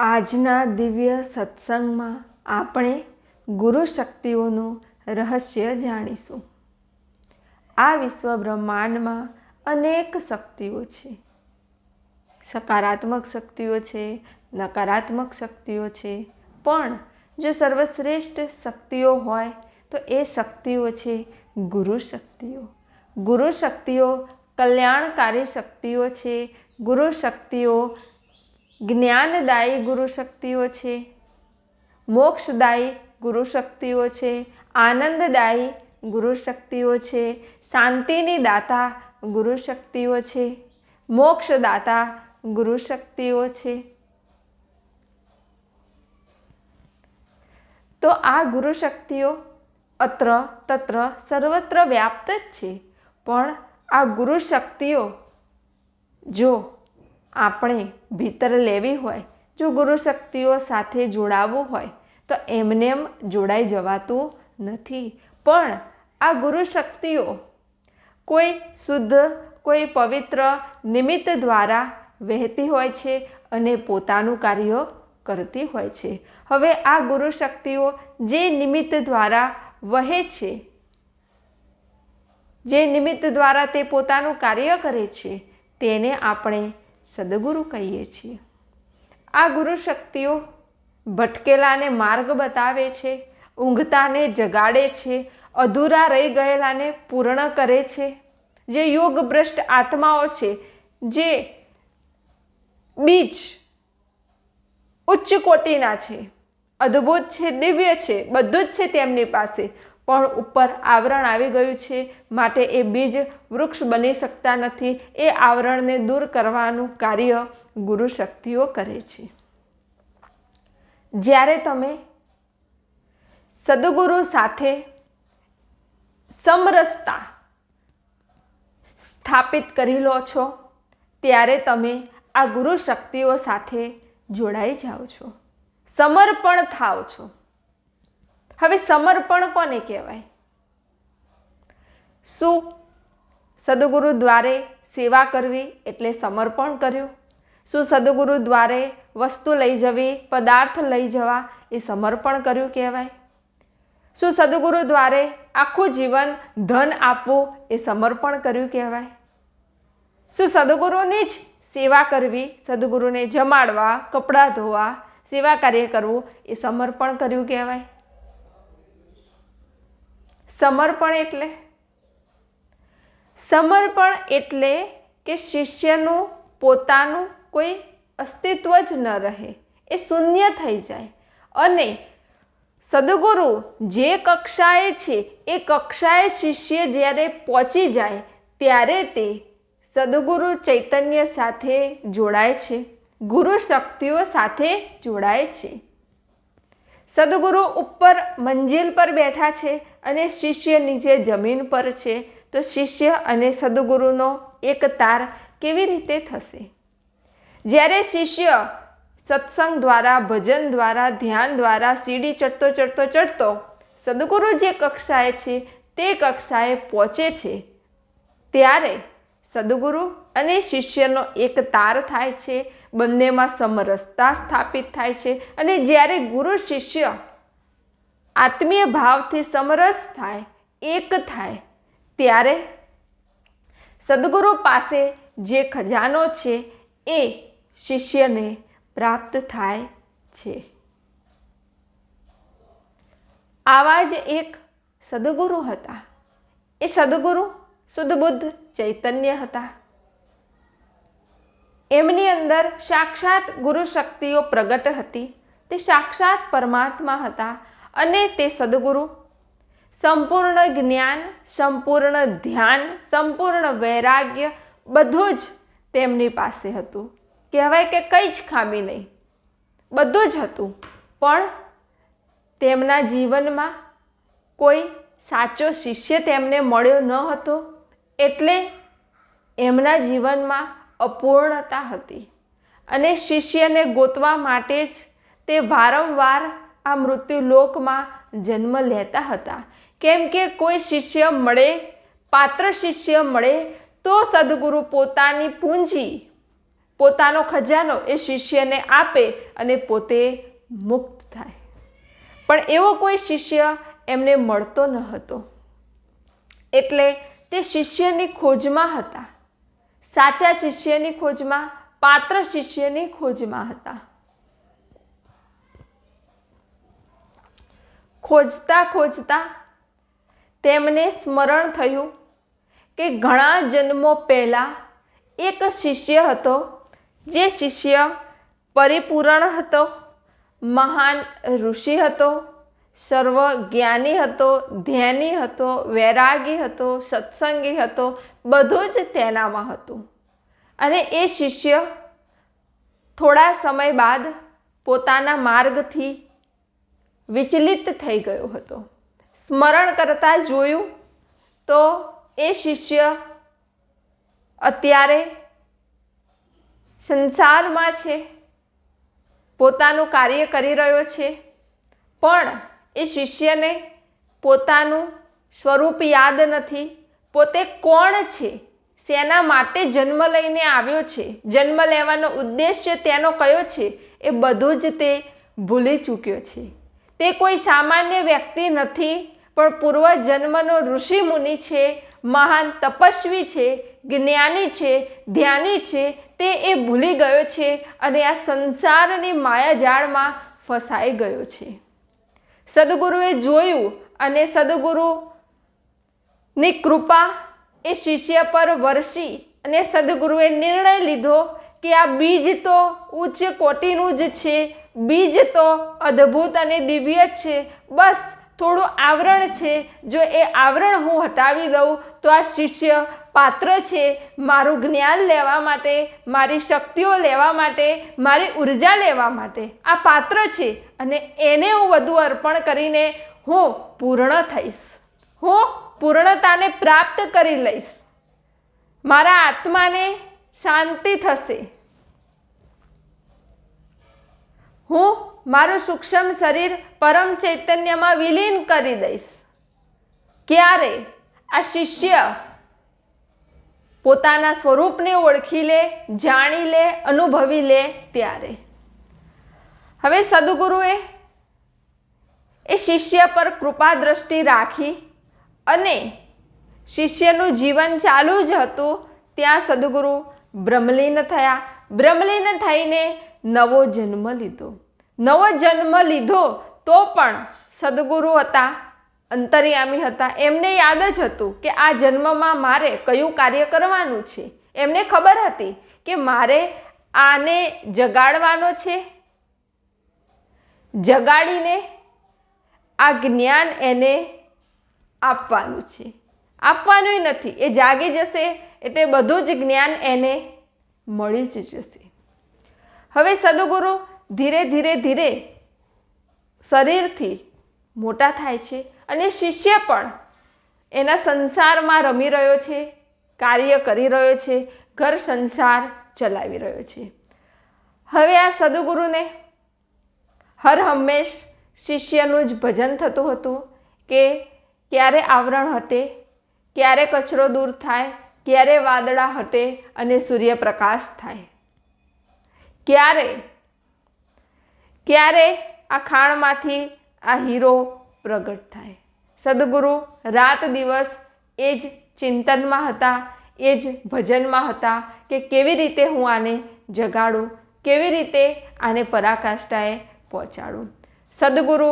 આજના દિવ્ય સત્સંગમાં આપણે ગુરુ શક્તિઓનું રહસ્ય જાણીશું. આ વિશ્વ બ્રહ્માંડમાં અનેક શક્તિઓ છે. સકારાત્મક શક્તિઓ છે, નકારાત્મક શક્તિઓ છે, પણ જો સર્વશ્રેષ્ઠ શક્તિઓ હોય તો એ શક્તિઓ છે ગુરુ શક્તિઓ. ગુરુ શક્તિઓ કલ્યાણકારી શક્તિઓ છે. ગુરુ શક્તિઓ જ્ઞાનદાયી ગુરુ શક્તિઓ છે, મોક્ષદાયી ગુરુ શક્તિઓ છે, આનંદદાયી ગુરુ શક્તિઓ છે, શાંતિની દાતા ગુરુ શક્તિઓ છે, મોક્ષદાતા ગુરુ શક્તિઓ છે. તો આ ગુરુ શક્તિઓ અત્ર તત્ર સર્વત્ર વ્યાપ્ત જ છે. પણ આ ગુરુ શક્તિઓ જો આપણે ભીતર લેવી હોય, જો ગુરુ શક્તિઓ સાથે જોડાવવું હોય તો એમનેમ જોડાઈ જવાતું નથી. પણ આ ગુરુ શક્તિઓ કોઈ શુદ્ધ, કોઈ પવિત્ર નિમિત્ત દ્વારા વહેતી હોય છે અને પોતાનું કાર્ય કરતી હોય છે. હવે આ ગુરુ શક્તિઓ જે નિમિત્ત દ્વારા વહે છે, જે નિમિત્ત દ્વારા તે પોતાનું કાર્ય કરે છે, તેને આપણે સદગુરુ કહીએ છીએ. આ ગુરુ શક્તિઓ ભટકેલાને માર્ગ બતાવે છે, ઊંઘતાને જગાડે છે, અધૂરા રહી ગયેલાને પૂર્ણ કરે છે. જે યોગભ્રષ્ટ આત્માઓ છે, જે બીજ ઉચ્ચ કોટીના છે, અદ્ભુત છે, દિવ્ય છે, બધું જ છે તેમની પાસે, પણ ઉપર આવરણ આવી ગયું છે, માટે એ બીજ વૃક્ષ બની શકતા નથી. એ આવરણને દૂર કરવાનું કાર્ય ગુરુ શક્તિઓ કરે છે. જ્યારે તમે સદગુરુ સાથે સમરસતા સ્થાપિત કરી લો છો, ત્યારે તમે આ ગુરુ શક્તિઓ સાથે જોડાઈ જાઓ છો, સમર્પણ થાઓ છો. હવે સમર્પણ કોને કહેવાય? શું સદગુરુ દ્વારે સેવા કરવી એટલે સમર્પણ કર્યું? શું સદગુરુ દ્વારે વસ્તુ લઈ જવી, પદાર્થ લઈ જવા એ સમર્પણ કર્યું કહેવાય? શું સદગુરુ દ્વારે આખું જીવન ધન આપવું એ સમર્પણ કર્યું કહેવાય? શું સદગુરુની જ સેવા કરવી, સદગુરુને જમાડવા, કપડાં ધોવા, સેવા કાર્ય કરવું એ સમર્પણ કર્યું કહેવાય? સમર્પણ એટલે કે શિષ્યનું પોતાનું કોઈ અસ્તિત્વ જ ન રહે, એ શૂન્ય થઈ જાય અને સદગુરુ જે કક્ષાએ છે એ કક્ષાએ શિષ્ય જ્યારે પહોંચી જાય ત્યારે તે સદગુરુ ચૈતન્ય સાથે જોડાય છે, ગુરુ શક્તિઓ સાથે જોડાય છે. સદગુરુ ઉપર મંજિલ પર બેઠા છે અને શિષ્ય નીચે જમીન પર છે, તો શિષ્ય અને સદગુરુનો એક તાર કેવી રીતે થશે? જ્યારે શિષ્ય સત્સંગ દ્વારા, ભજન દ્વારા, ધ્યાન દ્વારા સીડી ચડતો સદગુરુ જે કક્ષાએ છે તે કક્ષાએ પહોંચે છે, ત્યારે સદગુરુ અને શિષ્યનો એક તાર થાય છે, બંનેમાં સમરસતા સ્થાપિત થાય છે. અને જ્યારે ગુરુ શિષ્ય આત્મીય ભાવથી સમરસ થાય, એક થાય, ત્યારે સદગુરુ પાસે જે ખજાનો છે એ શિષ્યને પ્રાપ્ત થાય છે. આવા જ એક સદગુરુ હતા. એ સદગુરુ શુદ્ધ બુદ્ધ ચૈતન્ય હતા. એમની અંદર સાક્ષાત ગુરુ શક્તિઓ પ્રગટ હતી. તે સાક્ષાત પરમાત્મા હતા અને તે સદગુરુ સંપૂર્ણ જ્ઞાન, સંપૂર્ણ ધ્યાન, સંપૂર્ણ વૈરાગ્ય બધું જ તેમની પાસે હતું. કહેવાય કે કંઈ જ ખામી નહીં, બધું જ હતું. પણ તેમના જીવનમાં કોઈ સાચો શિષ્ય તેમને મળ્યો ન હતો, એટલે એમના જીવનમાં અપૂર્ણતા હતી અને શિષ્યને ગોતવા માટે જ તે વારંવાર આ મૃત્યુલોકમાં જન્મ લેતા હતા. કેમ કે કોઈ શિષ્ય મળે, પાત્ર શિષ્ય મળે તો સદગુરુ પોતાની પૂંજી પોતાનો ખજાનો એ શિષ્યને આપે અને પોતે મુક્ત થાય. પણ એવો કોઈ શિષ્ય એમને મળતો ન હતો, એટલે તે શિષ્યની ખોજમાં હતા, સાચા શિષ્યની ખોજમાં, પાત્ર શિષ્યની ખોજમાં હતા. ખોજતા ખોજતા તેમને સ્મરણ થયું કે ઘણા જન્મો પહેલાં એક શિષ્ય હતો, જે શિષ્ય પરિપૂર્ણ હતો, મહાન ઋષિ હતો, સર્વજ્ઞાની હતો, ધ્યાની હતો, વૈરાગી હતો, સત્સંગી હતો, બધું જ તેનામાં હતું. અને એ શિષ્ય થોડા સમય બાદ પોતાના માર્ગથી વિચલિત થઈ ગયો હતો. સ્મરણ કરતા જોયું તો એ શિષ્ય અત્યારે સંસારમાં છે, પોતાનું કાર્ય કરી રહ્યો છે, પણ એ શિષ્યને પોતાનું સ્વરૂપ યાદ નથી. પોતે કોણ છે, શેના માટે જન્મ લઈને આવ્યો છે, જન્મ લેવાનો ઉદ્દેશ્ય તેનો કયો છે, એ બધું જ તે ભૂલી ચૂક્યો છે. તે કોઈ સામાન્ય વ્યક્તિ નથી, પણ પૂર્વજન્મનો ઋષિ મુનિ છે, મહાન તપસ્વી છે, જ્ઞાની છે, ધ્યાની છે. તે એ ભૂલી ગયો છે અને આ સંસારની માયાજાળમાં ફસાઈ ગયો છે. સદગુરુએ જોયું અને સદગુરુની કૃપા એ શિષ્ય પર વરસી અને સદગુરુએ નિર્ણય લીધો કે આ બીજ તો ઉચ્ચ કોટીનું જ છે, બીજ તો અદ્ભુત અને દિવ્ય જ છે, બસ થોડું આવરણ છે, જો એ આવરણ હું હટાવી દઉં તો આ શિષ્ય પાત્ર છે મારું જ્ઞાન લેવા માટે, મારી શક્તિઓ લેવા માટે, મારી ઉર્જા લેવા માટે. આ પાત્ર છે અને એને હું વધુ અર્પણ કરીને હું પૂર્ણ થઈશ, હું પૂર્ણતાને પ્રાપ્ત કરી લઈશ, મારા આત્માને શાંતિ થશે, હું મારું સૂક્ષ્મ શરીર પરમ ચૈતન્યમાં વિલીન કરી દઈશ. ક્યારે આ શિષ્ય પોતાના સ્વરૂપને ઓળખી લે, જાણી લે, અનુભવી લે ત્યારે. હવે સદગુરુએ એ શિષ્ય પર કૃપા દ્રષ્ટિ રાખી અને શિષ્યનું જીવન ચાલુ જ હતું ત્યાં સદગુરુ બ્રહ્મલીન થયા. બ્રહ્મલીન થઈને નવો જન્મ લીધો. નવો જન્મ લીધો તો પણ સદગુરુ હતા, અંતર્યામી હતા, એમને યાદ જ હતું કે આ જન્મમાં મારે કયું કાર્ય કરવાનું છે. એમને ખબર હતી કે મારે આને જગાડવાનો છે, જગાડીને આ જ્ઞાન એને આપવાનું છે. આપવાનું નથી, એ જાગી જશે એટલે બધું જ જ્ઞાન એને મળી જ જશે. હવે સદગુરુ ધીરે ધીરે ધીરે શરીરથી મોટા થાય છે અને શિષ્ય પણ એના સંસારમાં રમી રહ્યો છે, કાર્ય કરી રહ્યો છે, ઘર સંસાર ચલાવી રહ્યો છે. હવે આ સદગુરુને હર હંમેશ શિષ્યનું જ ભજન થતું હતું કે ક્યારે આવરણ હટે, ક્યારે કચરો દૂર થાય, ક્યારે વાદળા હટે અને સૂર્યપ્રકાશ થાય, ક્યારે આ ખાણમાંથી આ હીરો પ્રગટ થાય. સદગુરુ રાત દિવસ એ જ ચિંતનમાં હતા, એ જ ભજનમાં હતા કે કેવી રીતે હું આને જગાડું, કેવી રીતે આને પરાકાષ્ઠાએ પહોંચાડું. સદગુરુ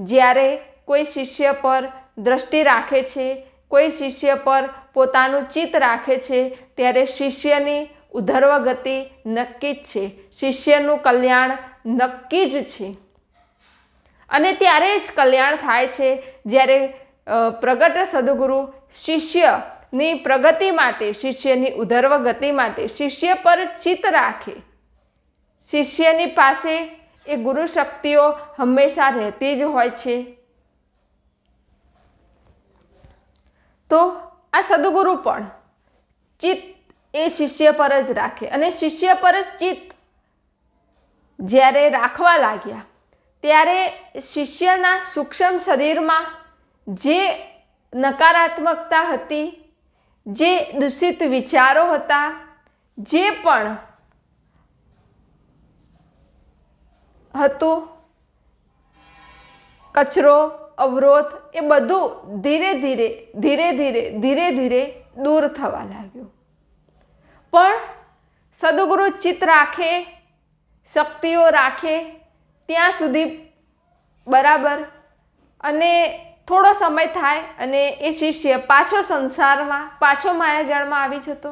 જ્યારે કોઈ શિષ્ય પર દ્રષ્ટિ રાખે છે, કોઈ શિષ્ય પર પોતાનું ચિત્ત રાખે છે, ત્યારે શિષ્યની ઉધર્વ ગતિ નક્કી જ છે, શિષ્યનું કલ્યાણ નક્કી જ છે. અને ત્યારે જ કલ્યાણ થાય છે જ્યારે પ્રગટ સદગુરુ શિષ્યની પ્રગતિ માટે, શિષ્યની ઉધર્વ ગતિ માટે શિષ્ય પર ચિત્ત રાખે. શિષ્યની પાસે એ ગુરુ શક્તિઓ હંમેશા રહેતી જ હોય છે. તો આ સદગુરુ પણ ચિત્ત એ શિષ્ય પર જ રાખે અને શિષ્ય પર જ ચિત્ત જ્યારે રાખવા લાગ્યા ત્યારે શિષ્યના સૂક્ષ્મ શરીરમાં જે નકારાત્મકતા હતી, જે દૂષિત વિચારો હતા, જે પણ હતું, કચરો, અવરોધ એ બધું ધીરે ધીરે ધીરે ધીરે ધીરે ધીરે દૂર થવા લાગ્યું. પણ સદગુરુ ચિત્ત રાખે, શક્તિઓ રાખે ત્યાં સુધી બરાબર. અને થોડો સમય થાય અને એ શિષ્ય પાછો સંસારમાં, પાછો માયાજાળમાં આવી જતો.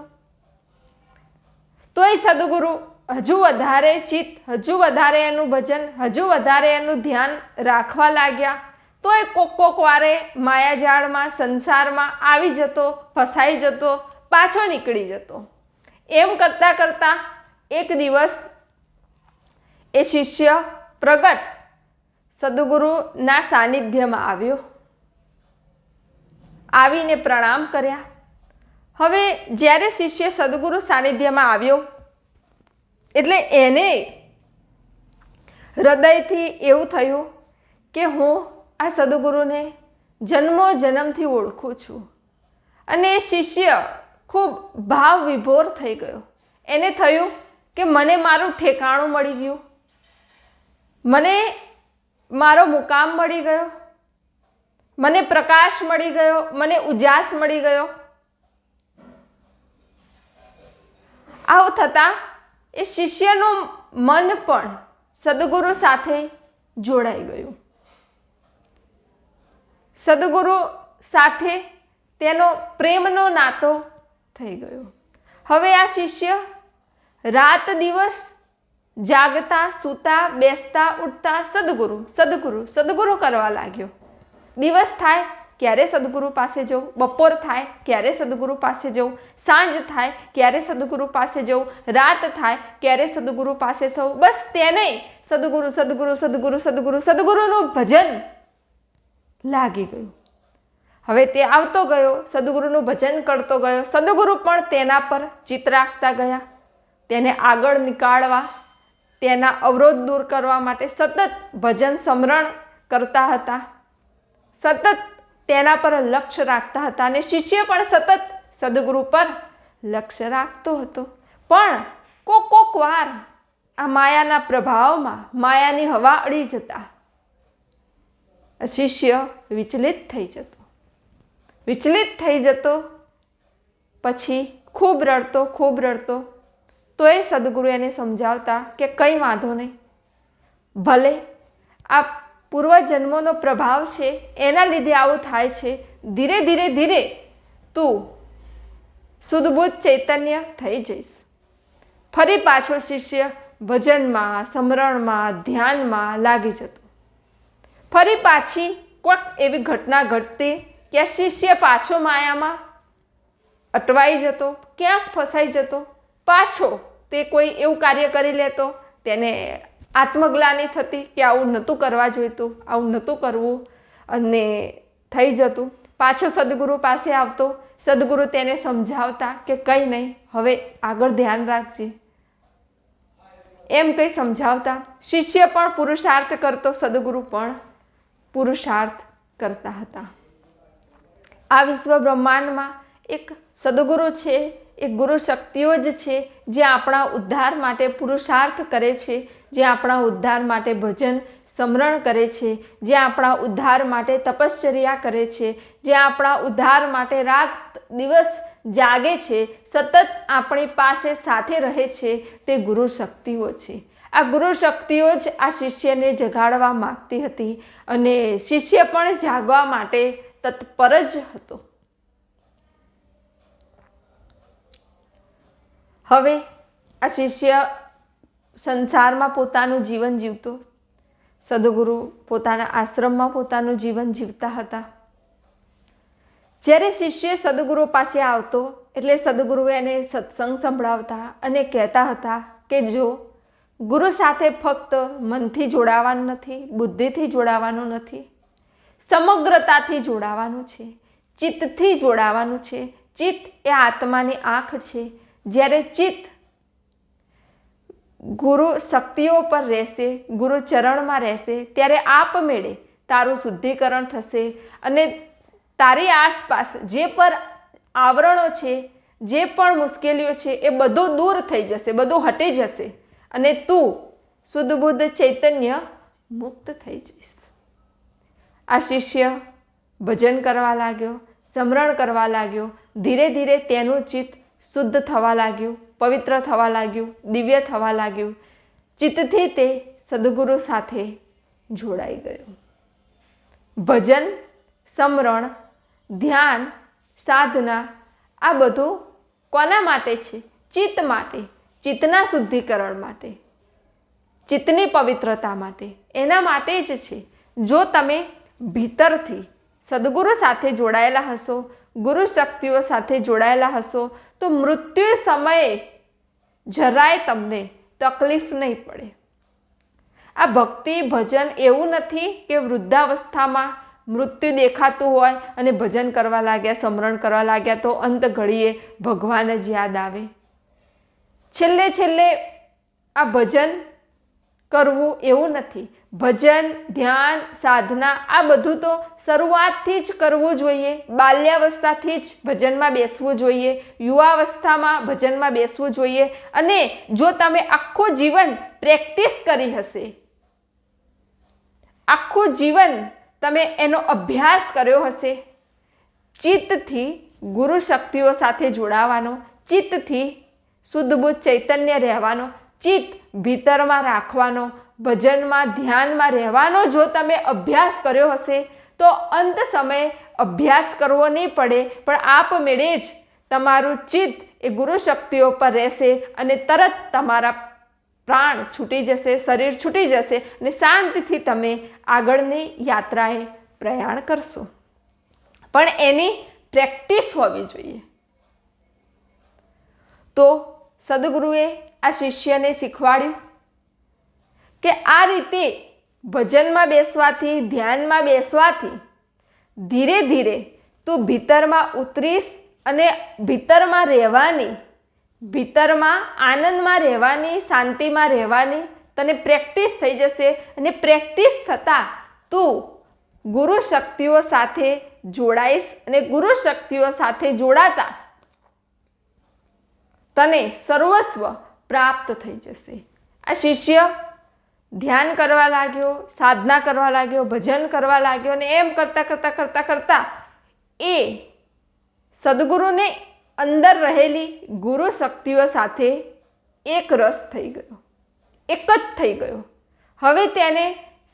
તોય સદગુરુ હજુ વધારે ચિત્ત, હજુ વધારે એનું ભજન, હજુ વધારે એનું ધ્યાન રાખવા લાગ્યા. તોય કોક વારે માયાજાળમાં, સંસારમાં આવી જતો, ફસાઈ જતો, પાછો નીકળી જતો. એમ કરતાં કરતાં એક દિવસ એ શિષ્ય પ્રગટ સદગુરુના સાનિધ્યમાં આવ્યો. આવીને પ્રણામ કર્યા. હવે જ્યારે શિષ્ય સદગુરુ સાનિધ્યમાં આવ્યો એટલે એને હૃદયથી એવું થયું કે હું આ સદગુરુને જન્મો જન્મથી ઓળખું છું. અને એ શિષ્ય ખૂબ ભાવ વિભોર થઈ ગયો. એને થયું કે મને મારું ઠેકાણું મળી ગયું, મને મારો મુકામ મળી ગયો, મને પ્રકાશ મળી ગયો, મને ઉજાસ મળી ગયો. આવું થતાં એ શિષ્યનું મન પણ સદગુરુ સાથે જોડાઈ ગયું. સદગુરુ સાથે તેનો પ્રેમનો નાતો થઈ ગયો. હવે આ શિષ્ય રાત દિવસ જાગતા, સૂતા, બેસતા, ઉઠતા સદગુરુ સદગુરુ સદગુરુ કરવા લાગ્યો. દિવસ થાય ક્યારે સદગુરુ પાસે જવું, બપોર થાય ક્યારે સદગુરુ પાસે જવું, સાંજ થાય ક્યારે સદગુરુ પાસે જવું, રાત થાય ક્યારે સદગુરુ પાસે થવું. બસ તેને સદગુરુ સદગુરુ સદગુરુ સદગુરુ સદગુરુનું ભજન લાગી ગયું. હવે તે આવતો ગયો, સદગુરુનું ભજન કરતો ગયો. સદગુરુ પણ તેના પર ચિત્ત રાખતા ગયા. તેને આગળ નીકાળવા, તેના અવરોધ દૂર કરવા માટે સતત ભજન સ્મરણ કરતા હતા. સતત તેના પર લક્ષ્ય રાખતા હતા. અને શિષ્ય પણ સતત સદગુરુ પર લક્ષ્ય રાખતો હતો. પણ કોક વાર આ માયાના પ્રભાવમાં માયાની હવા અડી જતા શિષ્ય વિચલિત થઈ જતો. વિચલિત થઈ જતો પછી ખૂબ રડતો. તોય સદગુરુ એને સમજાવતા કે કંઈ વાંધો નહીં, ભલે આ પૂર્વજન્મોનો પ્રભાવ છે એના લીધે આવું થાય છે, ધીરે ધીરે ધીરે તું શુદ્ધબુદ્ધ ચૈતન્ય થઈ જઈશ. ફરી પાછો શિષ્ય ભજનમાં, સ્મરણમાં, ધ્યાનમાં લાગી જતો. ફરી પાછી કોઈક એવી ઘટના ઘટતી કે શિષ્ય પાછો માયામાં અટવાઈ જતો, ક્યાંક ફસાઈ જતો. પાછો તે કોઈ એવું કાર્ય કરી લેતો, તેને આત્મગ્લાનિ થતી કે આવું નહોતું કરવા જોઈતું, આવું નહોતું કરવું, અને થઈ જતું. પાછો સદગુરુ પાસે આવતો. સદગુરુ તેને સમજાવતા કે કંઈ નહીં, હવે આગળ ધ્યાન રાખજે, એમ કંઈ સમજાવતા. શિષ્ય પણ પુરુષાર્થ કરતો, સદગુરુ પણ પુરુષાર્થ કરતા હતા. આ વિશ્વ બ્રહ્માંડમાં એક સદગુરુ છે, એ ગુરુ શક્તિઓ જ છે જે આપણા ઉદ્ધાર માટે પુરુષાર્થ કરે છે, જે આપણા ઉદ્ધાર માટે ભજન સ્મરણ કરે છે, જે આપણા ઉદ્ધાર માટે તપશ્ચર્યા કરે છે, જે આપણા ઉદ્ધાર માટે રાત દિવસ જાગે છે, સતત આપણી પાસે સાથે રહે છે, તે ગુરુ શક્તિઓ છે. આ ગુરુ શક્તિઓ જ આ શિષ્યને જગાડવા માગતી હતી અને શિષ્ય પણ જાગવા માટે તત્પર જ હતો. હવે આ શિષ્ય સંસારમાં પોતાનું જીવન જીવતો, સદગુરુ પોતાના આશ્રમમાં પોતાનું જીવન જીવતા હતા. જ્યારે શિષ્ય સદગુરુ પાસે આવતો એટલે સદગુરુ એને સત્સંગ સંભળાવતા અને કહેતા હતા કે જો ગુરુ સાથે ફક્ત મનથી જોડાવાનું નથી, બુદ્ધિથી જોડાવાનું નથી, સમગ્રતાથી જોડાવાનું છે, ચિત્તથી જોડાવાનું છે. ચિત્ત એ આત્માની આંખ છે. જ્યારે ચિત્ત ગુરુ શક્તિઓ પર રહેશે, ગુરુ ચરણમાં રહેશે, ત્યારે આપમેળે તારું શુદ્ધિકરણ થશે અને તારી આસપાસ જે પર આવરણો છે, જે પણ મુશ્કેલીઓ છે, એ બધું દૂર થઈ જશે, બધું હટી જશે અને તું શુદ્ધ બુદ્ધ ચૈતન્ય મુક્ત થઈ જઈશ. આ શિષ્ય ભજન કરવા લાગ્યો, સ્મરણ કરવા લાગ્યો. ધીરે ધીરે તેનું ચિત્ત શુદ્ધ થવા લાગ્યું, પવિત્ર થવા લાગ્યું, દિવ્ય થવા લાગ્યું. ચિત્તથી તે સદગુરુ સાથે જોડાઈ ગયો. ભજન, સ્મરણ, ધ્યાન, સાધના આ બધું કોના માટે છે? ચિત્ત માટે, ચિત્તના શુદ્ધિકરણ માટે, ચિત્તની પવિત્રતા માટે. એના માટે જ છે. જો તમે ભીતરથી સદગુરુ સાથે જોડાયેલા હશો, ગુરુ શક્તિઓ સાથે જોડાયેલા હશો, તો મૃત્યુ સમયે જરાય તમને તકલીફ નહીં પડે. આ ભક્તિ ભજન એવું નથી કે વૃદ્ધાવસ્થામાં મૃત્યુ દેખાતું હોય અને ભજન કરવા લાગ્યા, સ્મરણ કરવા લાગ્યા તો અંત ઘડીએ ભગવાન જ યાદ આવે. છેલ્લે છેલ્લે આ ભજન કરવું એવું નથી. ભજન, ધ્યાન, સાધના આ બધું તો શરૂઆતથી જ કરવું જોઈએ. બાલ્યાવસ્થાથી જ ભજનમાં બેસવું જોઈએ, યુવાવસ્થામાં ભજનમાં બેસવું જોઈએ. અને જો તમે આખું જીવન પ્રેક્ટિસ કરી હશે, આખું જીવન તમે એનો અભ્યાસ કર્યો હશે, ચિત્તથી ગુરુ શક્તિઓ સાથે જોડાવાનો, ચિત્તથી શુદ્ધ બુદ્ધ ચૈતન્ય રહેવાનો, ચિત્ત ભીતરમાં રાખવાનો, ભજનમાં ધ્યાનમાં રહેવાનો જો તમે અભ્યાસ કર્યો હશે તો અંત સમયે અભ્યાસ કરવો નહીં પડે, પણ આપમેળે જ તમારું ચિત્ત એ ગુરુ શક્તિઓ પર રહેશે અને તરત તમારા પ્રાણ છૂટી જશે, શરીર છૂટી જશે અને શાંતિથી તમે આગળની યાત્રાએ પ્રયાણ કરશો. પણ એની પ્રેક્ટિસ હોવી જોઈએ. તો સદગુરુએ આ શિષ્યને શીખવાડ્યું કે આ રીતે ભજનમાં બેસવાથી, ધ્યાનમાં બેસવાથી ધીરે ધીરે તું ભીતરમાં ઉતરીશ અને ભીતરમાં રહેવાની, ભીતરમાં આનંદમાં રહેવાની, શાંતિમાં રહેવાની તને પ્રેક્ટિસ થઈ જશે. અને પ્રેક્ટિસ થતાં તું ગુરુ શક્તિઓ સાથે જોડાઈશ અને ગુરુ શક્તિઓ સાથે જોડાતા તને સર્વસ્વ પ્રાપ્ત થઈ જશે. આ શિષ્ય ધ્યાન કરવા લાગ્યો, સાધના કરવા લાગ્યો, ભજન કરવા લાગ્યો અને એમ કરતાં એ સદગુરુને અંદર રહેલી ગુરુ શક્તિઓ સાથે એક રસ થઈ ગયો, એક જ થઈ ગયો. હવે તેને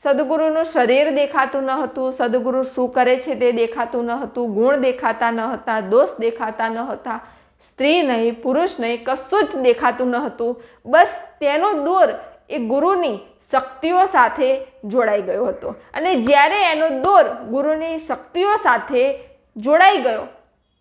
સદગુરુનું શરીર દેખાતું ન હતું, સદગુરુ શું કરે છે તે દેખાતું ન હતું, ગુણ દેખાતા ન હતા, દોષ દેખાતા ન હતા, સ્ત્રી નહીં, પુરુષ નહીં, કશું જ દેખાતું ન હતું. બસ તેનો દોર એ ગુરુની શક્તિઓ સાથે જોડાઈ ગયો હતો. અને જ્યારે એનો દોર ગુરુની શક્તિઓ સાથે જોડાઈ ગયો,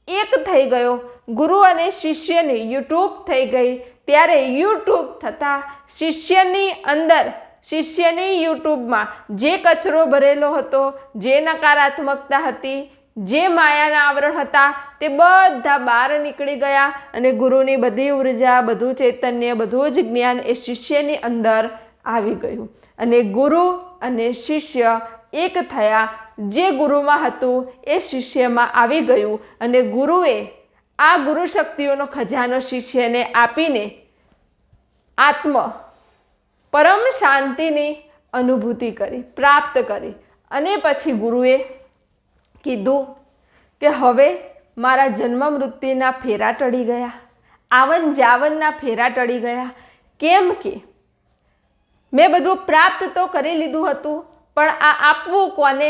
એક થઈ ગયો, ગુરુ અને શિષ્યની યુટ્યુબ થઈ ગઈ. ત્યારે યુટ્યુબ થતાં શિષ્યની અંદર, શિષ્યની યુટ્યુબમાં જે કચરો ભરેલો હતો, જે નકારાત્મકતા હતી, જે માયાના આવરણ હતા તે બધા બહાર નીકળી ગયા અને ગુરુની બધી ઉર્જા, બધું ચૈતન્ય, બધું જ જ્ઞાન એ શિષ્યની અંદર આવી ગયું. અને ગુરુ અને શિષ્ય એક થયા. જે ગુરુમાં હતું એ શિષ્યમાં આવી ગયું અને ગુરુએ આ ગુરુ શક્તિઓનો ખજાનો શિષ્યને આપીને પરમ શાંતિની અનુભૂતિ કરી, પ્રાપ્ત કરી. અને પછી ગુરુએ કીધું કે હવે મારા જન્મ મૃત્યુના ફેરા ટળી ગયા, આવન જાવનના ફેરા ટળી ગયા. કેમ કે મેં બધું પ્રાપ્ત તો કરી લીધું હતું, પણ આ આપવું કોને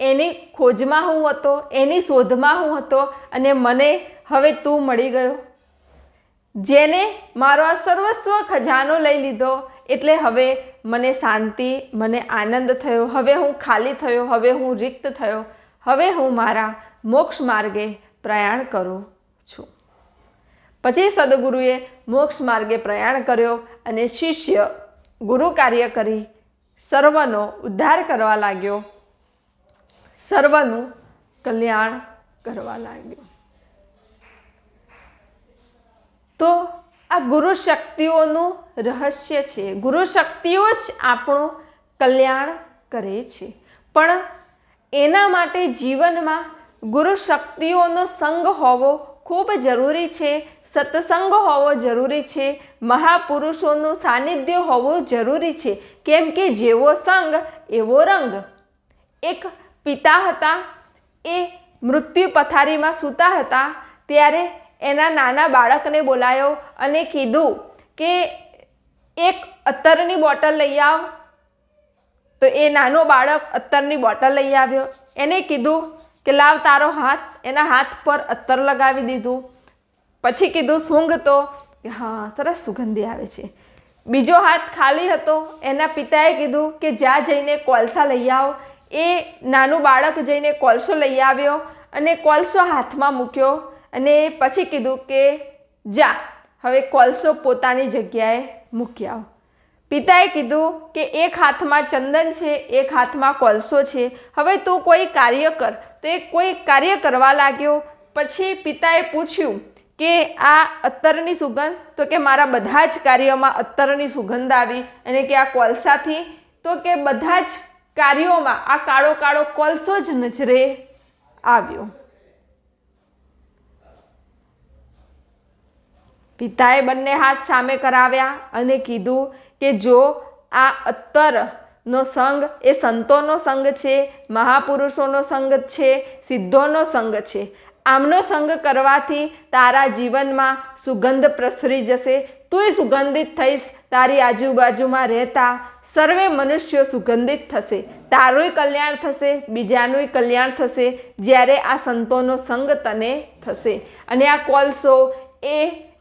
એની ખોજમાં હું હતો, એની શોધમાં હું હતો અને મને હવે તું મળી ગયો, જેને મારો આ સર્વસ્વ ખજાનો લઈ લીધો. એટલે હવે મને શાંતિ, મને આનંદ થયો, હવે હું ખાલી થયો, હવે હું રિક્ત થયો, હવે હું મારા મોક્ષ માર્ગે પ્રયાણ કરું છું. પછી સદગુરુએ મોક્ષ માર્ગે પ્રયાણ કર્યો અને શિષ્ય ગુરુ કાર્ય કરી સર્વનો ઉદ્ધાર કરવા લાગ્યો, સર્વનું કલ્યાણ કરવા લાગ્યો. તો આ ગુરુ શક્તિઓનું રહસ્ય છે. ગુરુ શક્તિઓ જ આપણું કલ્યાણ કરે છે. પણ એના માટે જીવનમાં ગુરુ શક્તિઓનો સંગ હોવો ખૂબ જરૂરી છે. સત્સંગ હોવો જરૂરી છે, મહાપુરુષોનું સાનિધ્ય હોવું જરૂરી છે, કેમ કે જેવો સંગ એવો રંગ. એક પિતા હતા, એ મૃત્યુ પથારીમાં સૂતા હતા ત્યારે એના નાના બાળકને બોલાયો અને કીધું કે એક અત્તરની બોટલ લઈ આવ. તો એ નાનો બાળક અત્તરની બોટલ લઈ આવ્યો. એને કીધું કે લાવ તારો હાથ. એના હાથ પર અત્તર લગાવી દીધું. પછી કીધું સૂંઘ તો, કે હા સરસ સુગંધી આવે છે. બીજો હાથ ખાલી હતો. એના પિતાએ કીધું કે જા જઈને કોલસા લઈ આવ. એ નાનું બાળક જઈને કોલસો લઈ આવ્યો અને કોલસો હાથમાં મૂક્યો અને પછી કીધું કે જા હવે કોલસો પોતાની જગ્યાએ મૂકી આવ. પિતાએ કીધું કે એક હાથમાં ચંદન છે, એક હાથમાં કોલસો છે, હવે તું કોઈ કાર્ય કર. તો એ કોઈ કાર્ય કરવા લાગ્યો. પછી પિતાએ પૂછ્યું કે આ અત્તરની સુગંધ? તો કે મારા બધા જ કાર્યમાં અત્તરની સુગંધ આવી. અને કે આ કોલસાથી? તો કે બધા જ કાર્યોમાં આ કાળો કાળો કોલસો જ નજરે આવ્યો. પિતાએ બંને હાથ સામે કરાવ્યા અને કીધું કે જો આ અત્તરનો સંગ એ સંતોનો સંગ છે, મહાપુરુષોનો સંગ છે, સિદ્ધોનો સંગ છે. આમનો સંગ કરવાથી તારા જીવનમાં સુગંધ પ્રસરી જશે. તુંય સુગંધિત થઈશ. તારી આજુબાજુમાં રહેતા સર્વે મનુષ્યો સુગંધિત થશે. તારુંય કલ્યાણ થશે, બીજાનુંય કલ્યાણ થશે જ્યારે આ સંતોનો સંગ તને થશે. અને આ કોલસો એ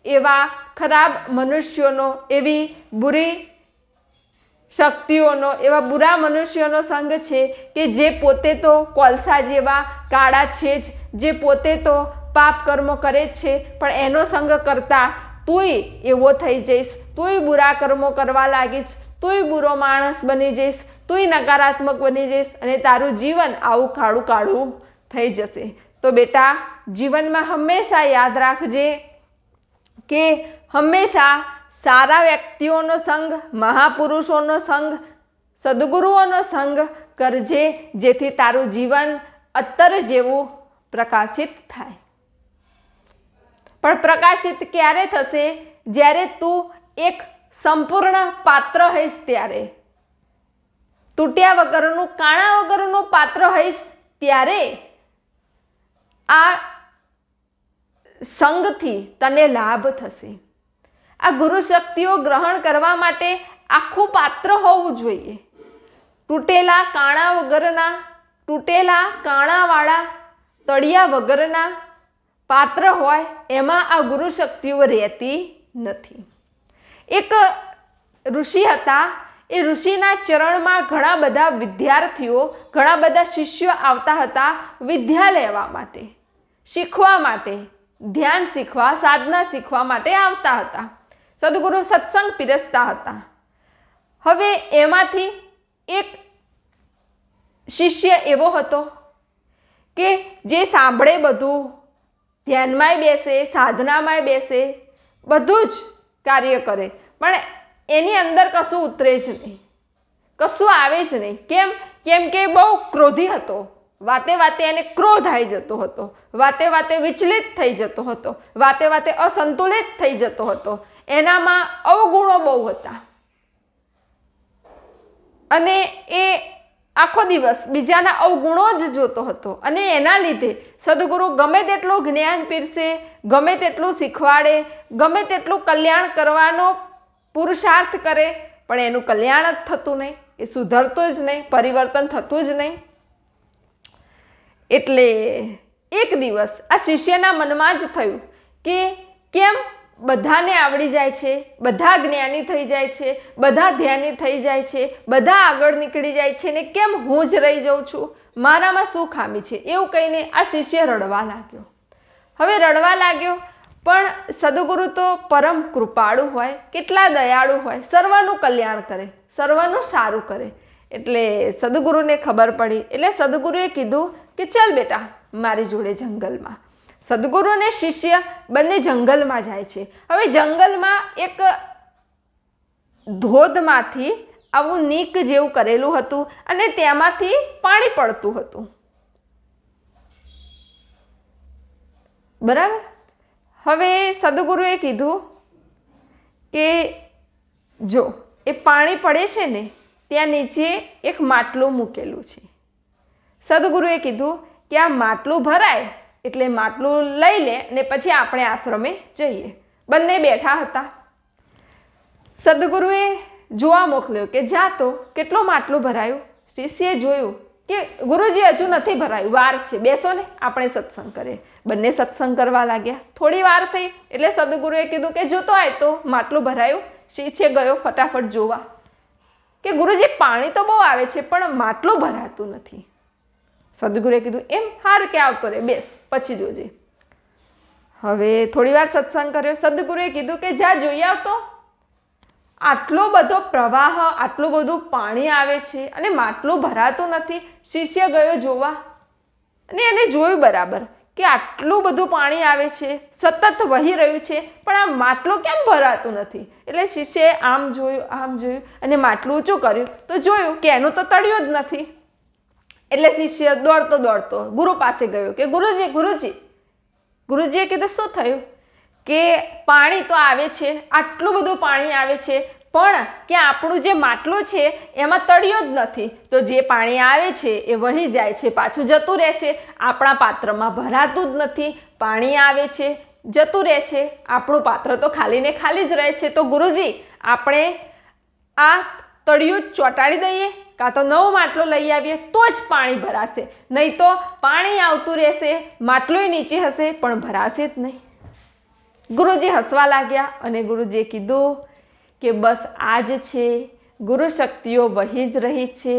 એવા ખરાબ મનુષ્યોનો, એવી બુરી શક્તિઓનો, એવા બુરા મનુષ્યોનો સંગ છે કે જે પોતે તો કોલસા જેવા કાળા છે જ, જે પોતે તો પાપ કર્મો કરે જ છે, પણ એનો સંગ કરતા તુંય એવો થઈ જઈશ, તુંય બુરા કર્મો કરવા લાગીશ, તુંય બુરો માણસ બની જઈશ, તુંય નકારાત્મક બની જઈશ અને તારું જીવન આવું કાળું કાળું થઈ જશે. તો બેટા, જીવનમાં હંમેશા યાદ રાખજે કે હંમેશા સારા વ્યક્તિઓનો સંગ, મહાપુરુષોનો સંગ, સદગુરુઓનો સંગ કરજે, જેથી તારું જીવન અત્તર જેવું પ્રકાશિત થાય. પણ પ્રકાશિત ક્યારે થશે? જ્યારે તું એક સંપૂર્ણ પાત્ર હઈશ ત્યારે. તૂટ્યા વગરનું, કાણા વગરનું પાત્ર હઈશ ત્યારે આ સંગથી તને લાભ થશે. આ ગુરુ શક્તિઓ ગ્રહણ કરવા માટે આખું પાત્ર હોવું જોઈએ. તૂટેલા કાણા વગરના, તૂટેલા કાણાવાળા તળિયા વગરના પાત્ર હોય એમાં આ ગુરુ શક્તિઓ રહેતી નથી. એક ઋષિ હતા. એ ઋષિના ચરણમાં ઘણા બધા વિદ્યાર્થીઓ, ઘણા બધા શિષ્યો આવતા હતા વિદ્યા લેવા માટે, શીખવા માટે, ધ્યાન શીખવા, સાધના શીખવા માટે આવતા હતા. સદગુરુ સત્સંગ પીરસતા હતા. હવે એમાંથી એક શિષ્ય એવો હતો કે જે સાંભળે બધું, ધ્યાનમાંય બેસે, સાધનામાંય બેસે, બધું જ કાર્ય કરે, પણ એની અંદર કશું ઉતરે જ નહીં, કશું આવે જ નહીં. કેમ? કેમ કે બહુ ક્રોધી હતો. વાતે વાતે એને ક્રોધ આવી જતો હતો, વાતે વાતે વિચલિત થઈ જતો હતો, વાતે વાતે અસંતુલિત થઈ જતો હતો. એનામાં અવગુણો બહુ હતા અને એ આખો દિવસ બીજાના અવગુણો જ જોતો હતો. અને એના લીધે સદગુરુ ગમે તેટલું જ્ઞાન પીરસે, ગમે તેટલું શીખવાડે, ગમે તેટલું કલ્યાણ કરવાનો પુરુષાર્થ કરે, પણ એનું કલ્યાણ જ થતું નહીં, એ સુધરતું જ નહીં, પરિવર્તન થતું જ નહીં. એટલે એક દિવસ આ શિષ્યના મનમાં જ થયું કે કેમ બધાને આવડી જાય છે, બધા જ્ઞાની થઈ જાય છે, બધા ધ્યાની થઈ જાય છે, બધા આગળ નીકળી જાય છે, ને કેમ હું જ રહી જાઉં છું? મારામાં શું ખામી છે? એવું કહીને આ શિષ્ય રડવા લાગ્યો. હવે રડવા લાગ્યો, પણ સદગુરુ તો પરમ કૃપાળુ હોય, કેટલા દયાળુ હોય, સર્વનું કલ્યાણ કરે, સર્વનું સારું કરે. એટલે સદગુરુને ખબર પડી. એટલે સદગુરુએ કીધું કે ચાલ બેટા મારી જોડે જંગલમાં. સદગુરુ અને શિષ્ય બંને જંગલમાં જાય છે. હવે જંગલમાં એક ધોધમાંથી આવું નીક જેવું કરેલું હતું અને તેમાંથી પાણી પડતું હતું. બરાબર? હવે સદગુરુએ કીધું કે જો એ પાણી પડે છે ને ત્યાં નીચે એક માટલું મૂકેલું છે. સદગુરુએ કીધું કે આ માટલું ભરાય એટલે માટલું લઈ લે ને પછી આપણે આશ્રમે જઈએ. બંને બેઠા હતા. સદગુરુએ જોવા મોકલ્યો કે જા તો કેટલું માટલું ભરાયું. શિષ્યએ જોયું કે ગુરુજી હજુ નથી ભરાયું, વાર છે, બેસો ને આપણે સત્સંગ કરીએ. બંને સત્સંગ કરવા લાગ્યા. થોડી વાર થઈ એટલે સદગુરુએ કીધું કે જોતો આય તો માટલું ભરાયું. શિષ્ય ગયો ફટાફટ જોવા કે ગુરુજી પાણી તો બહુ આવે છે પણ માટલું ભરાતું નથી. સદગુરુએ કીધું એમ, હાર કે આવતો રે, બેસ, પછી જોજે. હવે થોડી વાર સત્સંગ કર્યો. સદગુરુએ કીધું કે જા જોઈ આવતો, આટલો બધો પ્રવાહ, આટલું બધું પાણી આવે છે અને માટલું ભરાતું નથી. શિષ્ય ગયો જોવા અને એને જોયું બરાબર કે આટલું બધું પાણી આવે છે, સતત વહી રહ્યું છે, પણ આ માટલું કેમ ભરાતું નથી. એટલે શિષ્યએ આમ જોયું, આમ જોયું અને માટલું ઊંચું કર્યું તો જોયું કે એનું તો તળિયું જ નથી. એટલે શિષ્ય દોડતો દોડતો ગુરુ પાસે ગયો કે ગુરુજી, ગુરુજી. ગુરુજીએ કીધું શું થયું? કે પાણી તો આવે છે, આટલું બધું પાણી આવે છે, પણ કે આપણું જે માટલું છે એમાં તળિયો જ નથી. તો જે પાણી આવે છે એ વહી જાય છે, પાછું જતું રહે છે, આપણા પાત્રમાં ભરાતું જ નથી. પાણી આવે છે, જતું રહે છે, આપણું પાત્ર તો ખાલી ને ખાલી જ રહે છે. તો ગુરુજી, આપણે આ તળિયું જ ચોંટાડી દઈએ, કાં તો નવો માટલો લઈ આવીએ તો જ પાણી ભરાશે, નહીં તો પાણી આવતું રહેશે, માટલું નીચે હશે પણ ભરાશે જ નહીં. ગુરુજી હસવા લાગ્યા અને ગુરુજીએ કીધું કે બસ આ જ છે, ગુરુ શક્તિઓ વહી જ રહી છે,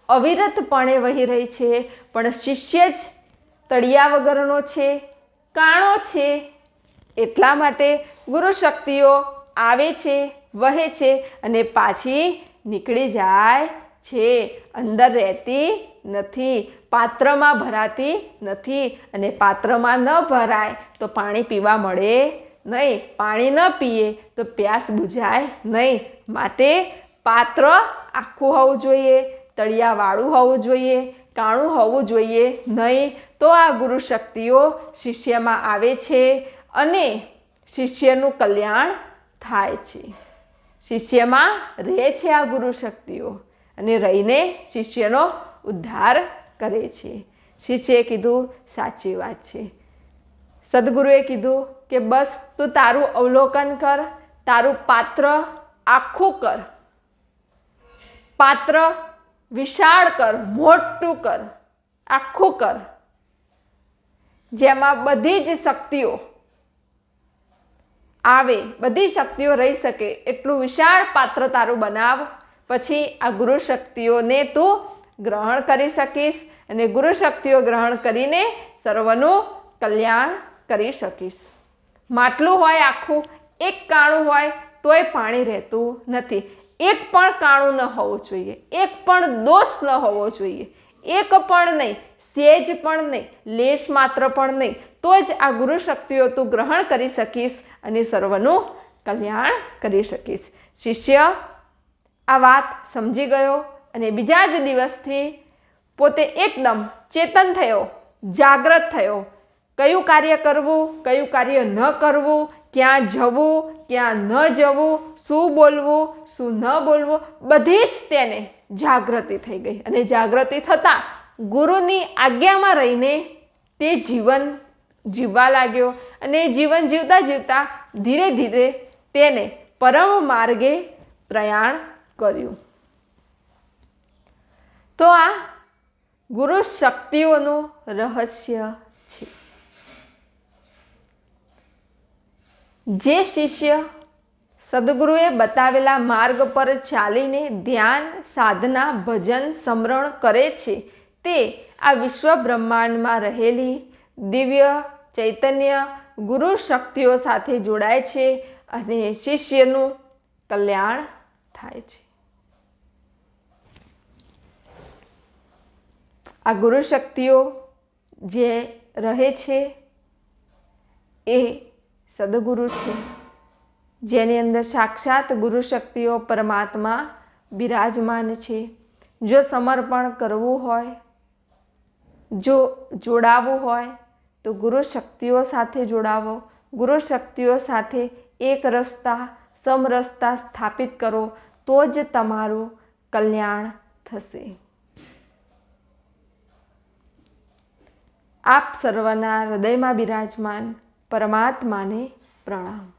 અવિરતપણે વહી રહી છે, પણ શિષ્ય જ તળિયા વગરનો છે, કાણો છે. એટલા માટે ગુરુ શક્તિઓ આવે છે, વહે છે અને પાછી નીકળી જાય છે, અંદર રહેતી નથી, પાત્રમાં ભરાતી નથી. અને પાત્રમાં ન ભરાય તો પાણી પીવા મળે નહીં, પાણી ન પીએ તો પ્યાસ બુઝાય નહીં. માટે પાત્ર આખું હોવું જોઈએ, તળિયાવાળું હોવું જોઈએ, કાણું હોવું જોઈએ નહીં. તો આ ગુરુ શક્તિઓ શિષ્યમાં આવે છે અને શિષ્યનું કલ્યાણ થાય છે. શિષ્યમાં રહે છે આ ગુરુ શક્તિઓ અને રહીને શિષ્યનો ઉદ્ધાર કરે છે. શિષ્યએ કીધું સાચી વાત છે. સદગુરુએ કીધું કે બસ તું તારું અવલોકન કર, તારું પાત્ર આખું કર, પાત્ર વિશાળ કર, મોટું કર, આખું કર, જેમાં બધી જ શક્તિઓ આવે, બધી શક્તિઓ રહી શકે એટલું વિશાળ પાત્ર તારું બનાવ. પછી આ ગુરુ શક્તિઓને તું ગ્રહણ કરી શકીશ અને ગુરુ શક્તિઓ ગ્રહણ કરીને સર્વનું કલ્યાણ કરી શકીશ. માટલું હોય આખું, એક કાણું હોય તોય પાણી રહેતું નથી. એક પણ કાણું ન હોવું જોઈએ, એક પણ દોષ ન હોવો જોઈએ, એક પણ નહીં, સેજ પણ નહીં, લેશ માત્ર પણ નહીં. તો જ આ ગુરુ શક્તિઓ તું ગ્રહણ કરી શકીશ અને સર્વનું કલ્યાણ કરી શકીશ. શિષ્ય આ વાત સમજી ગયો અને બીજા જ દિવસથી પોતે એકદમ ચેતન થયો, જાગૃત થયો. કયું કાર્ય કરવું, કયું કાર્ય ન કરવું, ક્યાં જવું, ક્યાં ન જવું, શું બોલવું, શું ન બોલવું, બધી જ તેને જાગૃતિ થઈ ગઈ. અને જાગૃતિ થતાં ગુરુની આજ્ઞામાં રહીને તે જીવન જીવવા લાગ્યો અને જીવન જીવતા જીવતા ધીરે ધીરે તેને પરમ માર્ગે પ્રયાણ કર્યું. તો આ ગુરુ શક્તિઓનું રહસ્ય છે. જે શિષ્ય સદગુરુએ બતાવેલા માર્ગ પર ચાલીને ધ્યાન, સાધના, ભજન, સ્મરણ કરે છે તે આ વિશ્વ બ્રહ્માંડમાં રહેલી દિવ્ય ચૈતન્ય ગુરુ શક્તિઓ સાથે જોડાય છે અને શિષ્યનું કલ્યાણ થાય છે. આ ગુરુ શક્તિઓ જે રહે છે એ સદગુરુ છે, જેની અંદર સાક્ષાત ગુરુ શક્તિઓ પરમાત્મા બિરાજમાન છે. જો સમર્પણ કરવું હોય, જો જોડાવવું હોય તો ગુરુ શક્તિઓ સાથે જોડાવો, ગુરુ શક્તિઓ સાથે એક રસ્તા સમરસતા સ્થાપિત કરો, તો જ તમારું કલ્યાણ થશે. આપ સર્વના હૃદયમાં બિરાજમાન પરમાત્માને પ્રણામ.